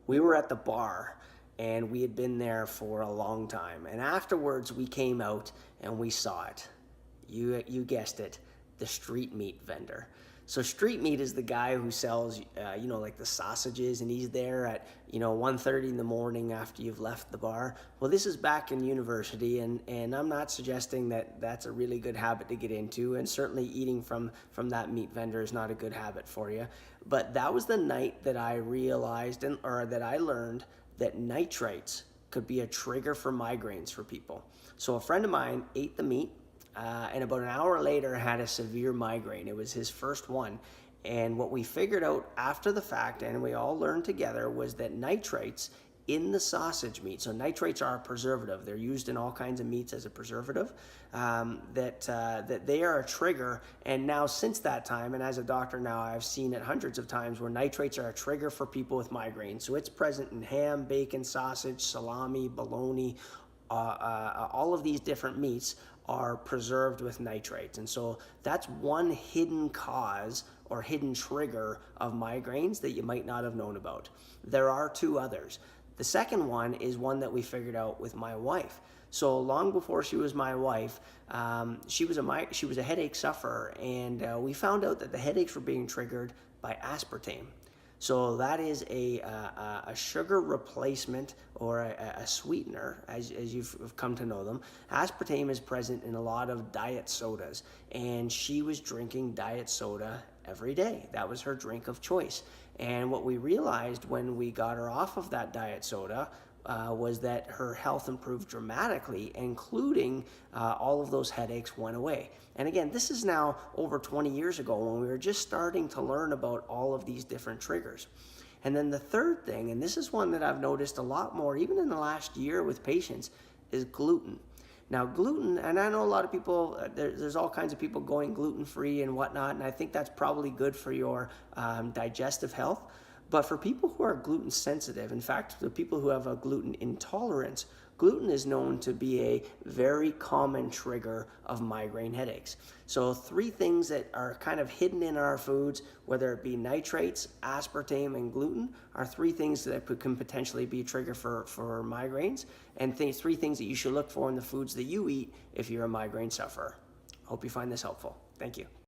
We were at the bar and we had been there for a long time. And afterwards, we came out and we saw it. You guessed it, the street meat vendor. So street meat is the guy who sells, like the sausages, and he's there at 1:30 in the morning after you've left the bar. Well, this is back in university, and I'm not suggesting that that's a really good habit to get into, and certainly eating from that meat vendor is not a good habit for you. But that was the night that I realized, or that I learned that nitrates could be a trigger for migraines for people. So a friend of mine ate the meat, and about an hour later had a severe migraine. It was his first one. And what we figured out after the fact, and we all learned together, was that nitrates in the sausage meat, so nitrates are a preservative, they're used in all kinds of meats as a preservative, that they are a trigger. And now since that time, and as a doctor now, I've seen it hundreds of times where nitrates are a trigger for people with migraine. So it's present in ham, bacon, sausage, salami, bologna, all of these different meats are preserved with nitrates. And so that's one hidden cause or hidden trigger of migraines that you might not have known about. There are two others. The second one is one that we figured out with my wife. So long before she was my wife, she was a headache sufferer, and we found out that the headaches were being triggered by aspartame. So that is a sugar replacement, or a sweetener, as you've come to know them. Aspartame is present in a lot of diet sodas, and she was drinking diet soda every day. That was her drink of choice. And what we realized when we got her off of that diet soda was that her health improved dramatically, including all of those headaches went away. And again, this is now over 20 years ago when we were just starting to learn about all of these different triggers. And then the third thing, and this is one that I've noticed a lot more, even in the last year with patients, is gluten. Now gluten, and I know a lot of people, there's all kinds of people going gluten-free and whatnot, and I think that's probably good for your digestive health. But for people who are gluten sensitive, in fact, the people who have a gluten intolerance, gluten is known to be a very common trigger of migraine headaches. So three things that are kind of hidden in our foods, whether it be nitrates, aspartame, and gluten, are three things that can potentially be a trigger for migraines, and three things that you should look for in the foods that you eat if you're a migraine sufferer. Hope you find this helpful. Thank you.